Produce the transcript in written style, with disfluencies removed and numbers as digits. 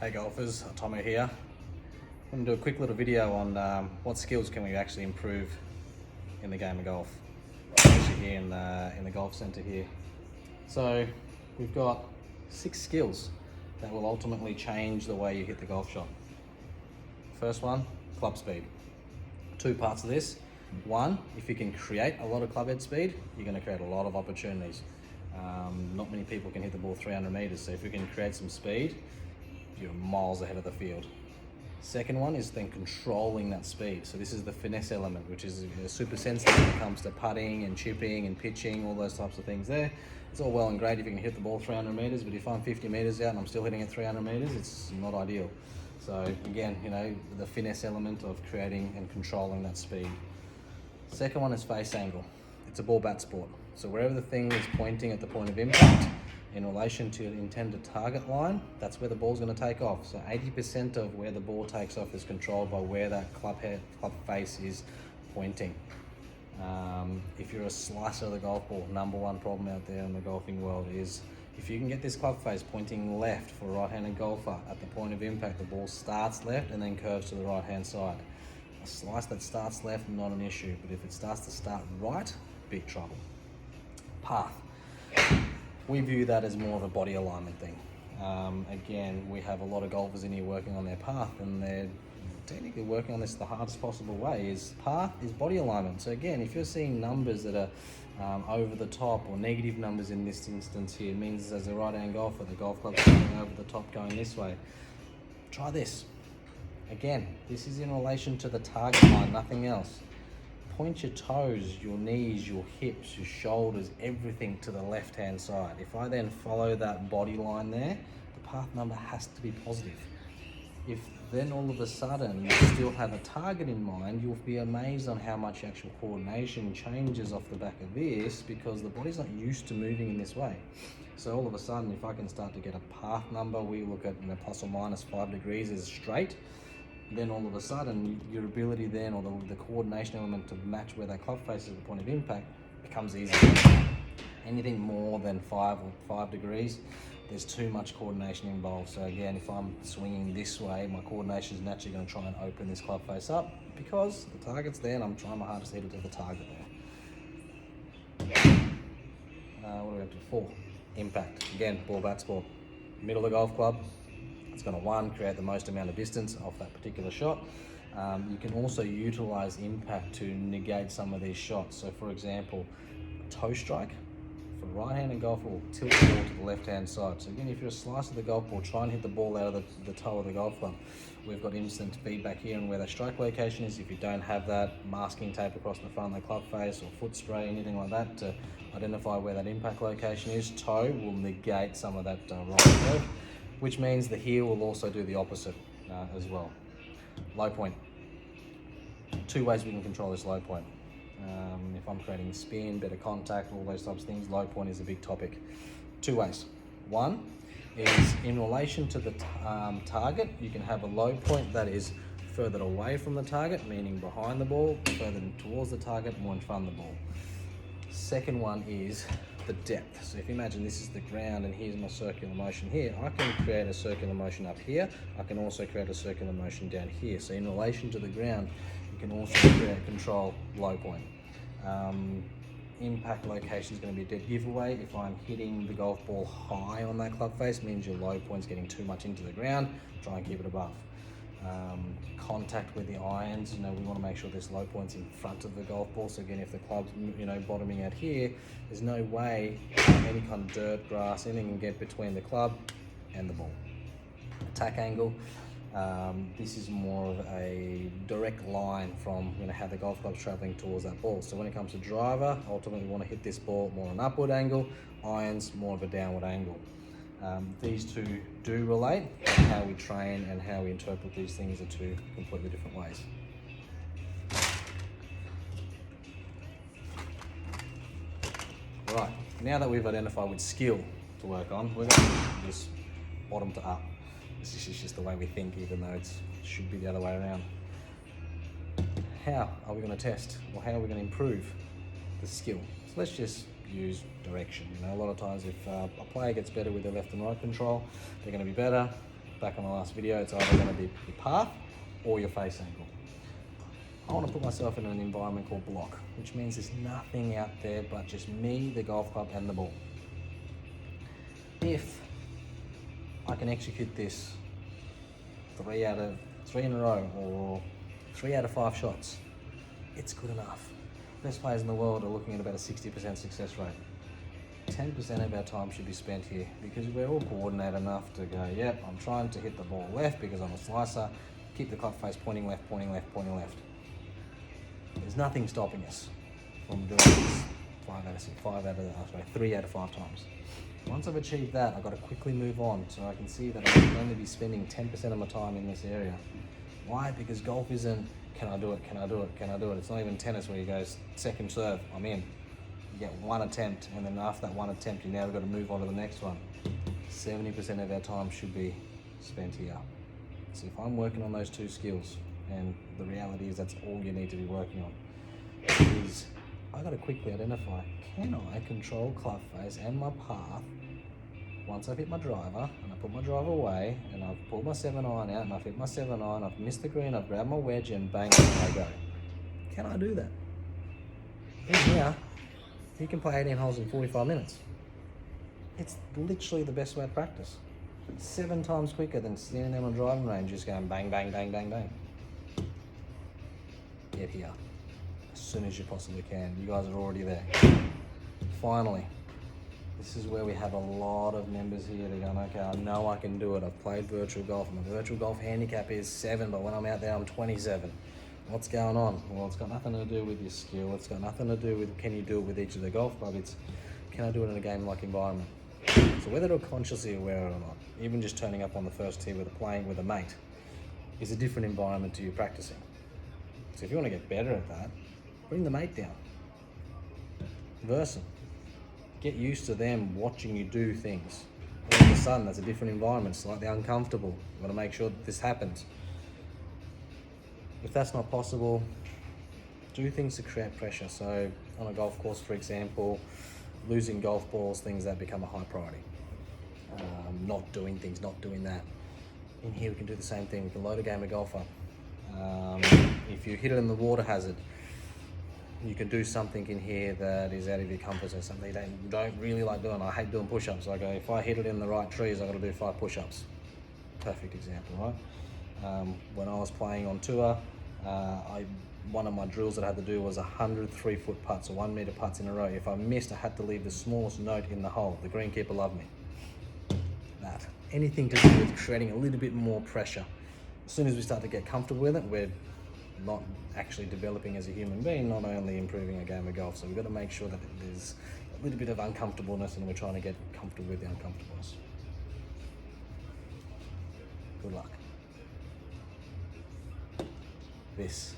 Hey golfers, Tomo here. I'm going to do a quick little video on what skills can we actually improve in the game of golf. Actually here in the golf centre here. So we've got 6 skills that will ultimately change the way you hit the golf shot. First one, club speed. 2 parts of this. One, if you can create a lot of club head speed, you're going to create a lot of opportunities. Not many people can hit the ball 300 metres, so if you can create some speed, you're miles ahead of the field. Second one is then controlling that speed. So this is the finesse element, which is super sensitive when it comes to putting and chipping and pitching, all those types of things there. It's all well and great if you can hit the ball 300 metres, but if I'm 50 metres out and I'm still hitting it 300 metres, it's not ideal. So again, the finesse element of creating and controlling that speed. Second one is face angle. It's a ball bat sport. So wherever the thing is pointing at the point of impact, in relation to an intended target line, that's where the ball's going to take off. So 80% of where the ball takes off is controlled by where that club face is pointing. If you're a slicer of the golf ball, number one problem out there in the golfing world is if you can get this club face pointing left for a right-handed golfer, at the point of impact, the ball starts left and then curves to the right-hand side. A slice that starts left, not an issue, but if it starts to start right, big trouble. Path. We view that as more of a body alignment thing. Again, we have a lot of golfers in here working on their path, and they're technically working on this the hardest possible way. Is path is body alignment. So again, if you're seeing numbers that are over the top, or negative numbers in this instance here, it means as a right-hand golfer, the golf club's going over the top going this way. Try this. Again, this is in relation to the target line, nothing else. Point your toes, your knees, your hips, your shoulders, everything to the left-hand side. If I then follow that body line there, the path number has to be positive. If then all of a sudden you still have a target in mind, you'll be amazed on how much actual coordination changes off the back of this, because the body's not used to moving in this way. So all of a sudden, if I can start to get a path number, we look at plus or minus 5 degrees is straight, then all of a sudden your ability then, or the coordination element to match where that club face is at the point of impact, becomes easy. Anything more than 5 degrees, there's too much coordination involved. So again, if I'm swinging this way, my coordination is naturally going to try and open this club face up because the target's there and I'm trying my hardest to hit it to the target there. What are we up to? 4. Impact. Again, ball bat sport. Middle of the golf club. It's going to, 1, create the most amount of distance off that particular shot. You can also utilize impact to negate some of these shots. So for example, toe strike for right-handed golfer will tilt the ball to the left-hand side. So again, if you're a slicer of the golf ball, try and hit the ball out of the toe of the golf club. We've got instant feedback here on where that strike location is. If you don't have that, masking tape across the front of the club face or foot spray, anything like that to identify where that impact location is, toe will negate some of that right curve, which means the heel will also do the opposite as well. Low point. 2 ways we can control this low point. If I'm creating spin, better contact, all those types of things, low point is a big topic. 2 ways. 1 is in relation to the target, you can have a low point that is further away from the target, meaning behind the ball, further towards the target, more in front of the ball. Second one is the depth. So if you imagine this is the ground and here's my circular motion here, I can create a circular motion up here. I can also create a circular motion down here. So in relation to the ground, you can also control low point. Impact location is going to be a dead giveaway. If I'm hitting the golf ball high on that club face, means your low point's getting too much into the ground. Try and keep it above. Contact with the irons, we want to make sure this low point's in front of the golf ball. So again, if the club's bottoming out here, there's no way any kind of dirt, grass, anything can get between the club and the ball. Attack angle, this is more of a direct line from how the golf club's traveling towards that ball. So when it comes to driver, ultimately we want to hit this ball more on an upward angle, irons more of a downward angle. These 2 do relate. How we train and how we interpret these things are 2 completely different ways. Right, now that we've identified which skill to work on, we're going to do this bottom to up. This is just the way we think, even though it should be the other way around. How are we going to test, or how are we going to improve the skill? So let's just use direction. A lot of times if a player gets better with their left and right control, they're going to be better. back on the last video, it's either going to be your path or your face angle. I want to put myself in an environment called block, which means there's nothing out there but just me, the golf club, and the ball. If I can execute this 3 in a row or 3 out of 5 shots, it's good enough. Best players in the world are looking at about a 60% success rate. 10% of our time should be spent here because we're all coordinated enough to go, yep, I'm trying to hit the ball left because I'm a slicer, keep the club face pointing left, pointing left, pointing left. There's nothing stopping us from doing this 3 out of 5 times. Once I've achieved that, I've got to quickly move on so I can see that I can only be spending 10% of my time in this area. Why? Because golf isn't, can I do it, can I do it, can I do it? It's not even tennis where you go second serve, I'm in. You get one attempt, and then after that one attempt, you now got to move on to the next one. 70% of our time should be spent here. So if I'm working on those 2 skills, and the reality is that's all you need to be working on, is I got to quickly identify, can I control club face and my path once I've hit my driver, and I put my driver away, and I've pulled my 7-iron out, and I've hit my 7-iron, I've missed the green, I've grabbed my wedge, and bang, there I go. Can I do that? In here, you can play 18 holes in 45 minutes. It's literally the best way to practice. 7 times quicker than standing there on a driving range just going bang, bang, bang, bang, bang. Get here as soon as you possibly can. You guys are already there. Finally, this is where we have a lot of members here. They're going, okay, I know I can do it. I've played virtual golf. My virtual golf handicap is 7, but when I'm out there, I'm 27. What's going on? Well, it's got nothing to do with your skill. It's got nothing to do with can you do it with each of the golf clubs. It's can I do it in a game-like environment? So whether you're consciously aware or not, even just turning up on the first tee playing with a mate is a different environment to you practicing. So if you want to get better at that, bring the mate down. Versa. Get used to them watching you do things. All of a sudden, that's a different environment, slightly uncomfortable. You've got to make sure that this happens. If that's not possible, do things to create pressure. So on a golf course, for example, losing golf balls, things that become a high priority. Not doing things, not doing that. In here, we can do the same thing. We can load a game of golf up. If you hit it in the water hazard, you can do something in here that is out of your comfort zone, something you don't really like doing. I hate doing push-ups. I go, if I hit it in the right trees, I've got to do 5 push-ups. Perfect example, right? When I was playing on tour, one of my drills that I had to do was 100 3-foot putts or 1 meter putts in a row. If I missed, I had to leave the smallest note in the hole. The greenkeeper loved me. That. Anything to do with creating a little bit more pressure. As soon as we start to get comfortable with it, we're not actually developing as a human being, not only improving a game of golf. So we've got to make sure that there's a little bit of uncomfortableness and we're trying to get comfortable with the uncomfortableness. Good luck. This